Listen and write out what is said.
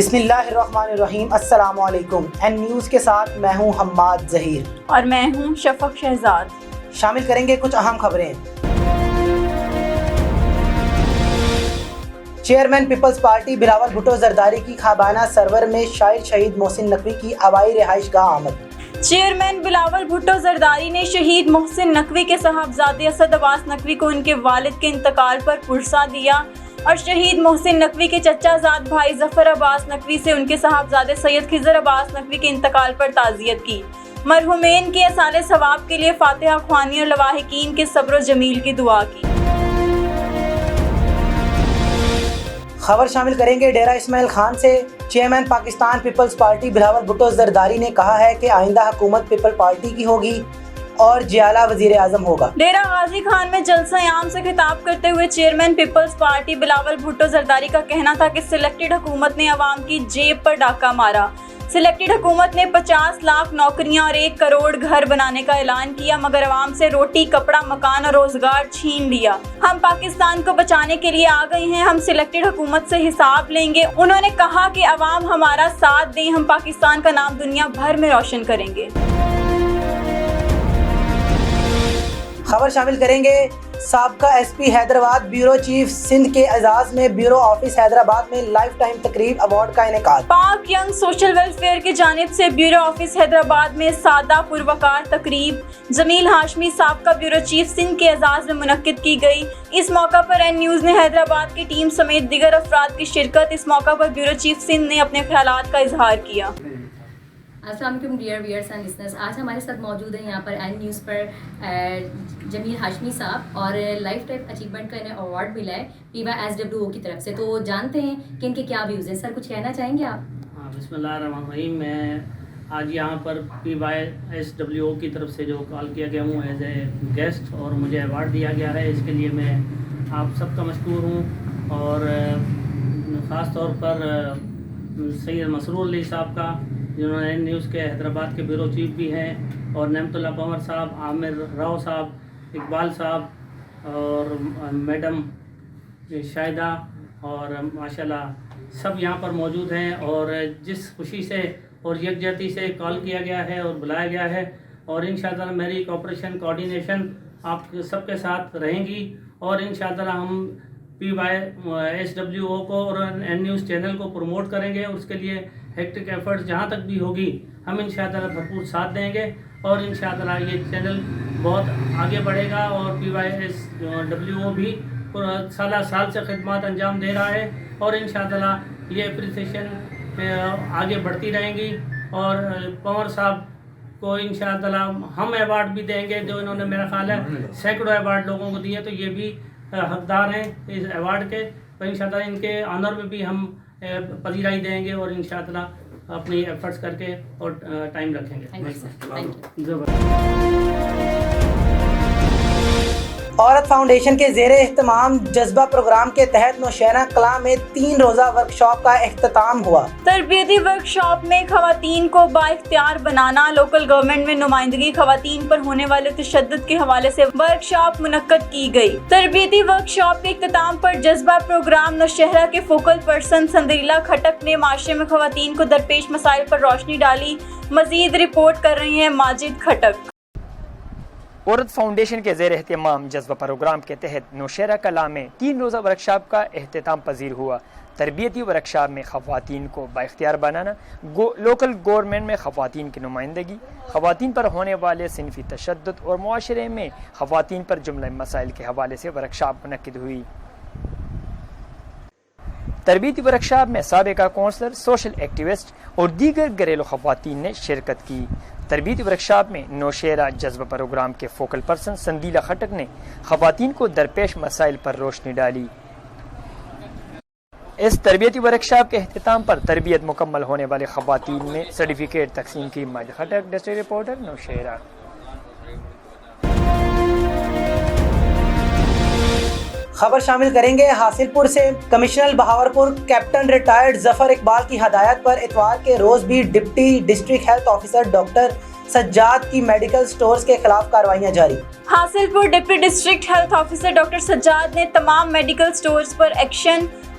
بسم اللہ الرحمن الرحیم، السلام علیکم۔ این نیوز کے ساتھ میں ہوں حماد ظہیر اور میں ہوں شفق شہزاد۔ شامل کریں گے کچھ اہم خبریں۔ چیئرمین پیپلز پارٹی بلاول بھٹو زرداری کی خابانہ سرور میں شاعر شہید محسن نقوی کی آبائی رہائش گاہ آمد۔ چیئرمین بلاول بھٹو زرداری نے شہید محسن نقوی کے صاحبزادے اسد عباس نقوی کو ان کے والد کے انتقال پر پرسہ دیا اور شہید محسن نقوی کے چچا زاد بھائی ظفر عباس نقوی سے ان کے صاحبزادے سید خضر عباس نقوی کے انتقال پر تعزیت کی۔ مرحومین کے اصالِ ثواب کے لیے فاتحہ خوانی اور لواحقین کے صبر و جمیل کی دعا کی۔ خبر شامل کریں گے ڈیرہ اسماعیل خان سے۔ چیئرمین پاکستان پیپلز پارٹی بلاول بھٹو زرداری نے کہا ہے کہ آئندہ حکومت پیپل پارٹی کی ہوگی اور جیالہ وزیر اعظم ہوگا۔ ڈیرہ غازی خان میں جلسہ عام سے خطاب کرتے ہوئے چیئرمین پیپلز پارٹی بلاول بھٹو زرداری کا کہنا تھا کہ سلیکٹڈ حکومت نے عوام کی جیب پر ڈاکہ مارا۔ سلیکٹڈ حکومت نے 50 لاکھ نوکریاں اور 1 کروڑ گھر بنانے کا اعلان کیا، مگر عوام سے روٹی، کپڑا، مکان اور روزگار چھین لیا۔ ہم پاکستان کو بچانے کے لیے آ گئے ہیں، ہم سلیکٹڈ حکومت سے حساب لیں گے۔ انہوں نے کہا کہ عوام ہمارا ساتھ دیں، ہم پاکستان کا نام دنیا بھر میں روشن کریں گے۔ خبر شامل کریں گے سابقہ S P Hyderabad bureau chief Sindh کے اعزاز میں بیورو آفس حیدرآباد میں لائف ٹائم تقریب ایوارڈ کا انعقاد۔ پاک ینگ سوشل ویلفیئر کی جانب سے بیورو آفس حیدرآباد میں سادہ پروقار تقریب جمیل ہاشمی سابقہ بیورو چیف سندھ کے اعزاز میں منعقد کی گئی۔ اس موقع پر این نیوز نے حیدرآباد کی ٹیم سمیت دیگر افراد کی شرکت۔ اس موقع پر بیورو چیف سندھ نے اپنے خیالات کا اظہار کیا۔ السلام علیکم ڈیئر ویئرس اینڈ لسنرز، آج ہمارے ساتھ موجود ہیں یہاں پر این نیوز پر جمیل ہاشمی صاحب، اور لائف ٹائم اچیومنٹ کا انہیں ایوارڈ ملا ہے PYSWO کی طرف سے، تو جانتے ہیں کہ ان کے کیا ویوز ہیں۔ سر کچھ کہنا چاہیں گے آپ؟ ہاں، بسم اللہ الرحمن الرحیم۔ میں آج یہاں پر PYSWO کی طرف سے جو کال کیا گیا ہوں ایز اے گیسٹ، اور مجھے ایوارڈ دیا گیا ہے، اس کے لیے میں آپ سب کا مشکور ہوں، اور خاص طور پر سید مسرور علی صاحب کا، جنہوں نے نیوز کے حیدرآباد کے بیورو چیف بھی ہیں، اور نعمت اللہ پنور صاحب، عامر راؤ صاحب، اقبال صاحب، اور میڈم شاہدہ، اور ماشاءاللہ سب یہاں پر موجود ہیں، اور جس خوشی سے اور یکجہتی سے کال کیا گیا ہے اور بلایا گیا ہے، اور انشاءاللہ میری کوآپریشن کوآرڈینیشن آپ سب کے ساتھ رہیں گی، اور انشاءاللہ ہم PYSWO کو اور این نیوز چینل کو پروموٹ کریں گے۔ اس کے لیے ہیکٹک ایفرٹس جہاں تک بھی ہوگی ہم انشاءاللہ بھرپور ساتھ دیں گے، اور انشاءاللہ یہ چینل بہت آگے بڑھے گا، اور PYSWO بھی سالہ سال سے خدمات انجام دے رہا ہے، اور انشاءاللہ یہ اپریسیشن آگے بڑھتی رہیں گی، اور پنور صاحب کو انشاءاللہ ہم ایوارڈ بھی دیں گے، جو انہوں نے میرا خیال ہے سینکڑوں ایوارڈ لوگوں کو دیے، تو یہ بھی حقدار ہیں اس ایوارڈ کے، تو انشاءاللہ ان کے آنر میں بھی ہم پذیرائی دیں گے، اور انشاءاللہ اپنی ایفرٹس کر کے اور ٹائم رکھیں گے۔ عورت فاؤنڈیشن کے زیر اہتمام جذبہ پروگرام کے تحت نوشہرہ کلاں میں 3 روزہ ورکشاپ کا اختتام ہوا۔ تربیتی ورکشاپ میں خواتین کو بااختیار بنانا، لوکل گورنمنٹ میں نمائندگی، خواتین پر ہونے والے تشدد کے حوالے سے ورکشاپ منعقد کی گئی۔ تربیتی ورکشاپ کے اختتام پر جذبہ پروگرام نوشہرہ کے فوکل پرسن سندریلا کھٹک نے معاشرے میں خواتین کو درپیش مسائل پر روشنی ڈالی۔ مزید رپورٹ کر رہے ہیں ماجد کھٹک۔ عورت فاؤنڈیشن کے زیر اہتمام جذبہ پروگرام کے تحت نوشہرہ کلاں میں 3 روزہ ورکشاپ کا اختتام پذیر ہوا۔ تربیتی ورکشاپ میں خواتین کو بااختیار بنانا، لوکل گورنمنٹ میں خواتین کی نمائندگی، خواتین پر ہونے والے صنفی تشدد اور معاشرے میں خواتین پر جملہ مسائل کے حوالے سے ورکشاپ منعقد ہوئی۔ تربیتی ورکشاپ میں سابقہ کونسلر، سوشل ایکٹیوسٹ اور دیگر گھریلو خواتین نے شرکت کی۔ تربیتی ورکشاپ میں نوشہرہ جذبہ پروگرام کے فوکل پرسن سندیلا کھٹک نے خواتین کو درپیش مسائل پر روشنی ڈالی۔ اس تربیتی ورکشاپ کے اختتام پر تربیت مکمل ہونے والے خواتین میں سرٹیفکیٹ تقسیم کی۔ ماجد کھٹک، ڈسٹرکٹ رپورٹر، نوشہرہ۔ خبر شامل کریں گے حاصل پور سے۔ کمشنر بہاولپور کیپٹن ریٹائرڈ ظفر اقبال کی ہدایت پر اتوار کے روز بھی deputy district health officer doctor Sajjad کی میڈیکل سٹورز کے خلاف کارروائیاں جاری۔ حاصل پور deputy district health officer doctor Sajjad نے تمام میڈیکل سٹورز پر ایکشن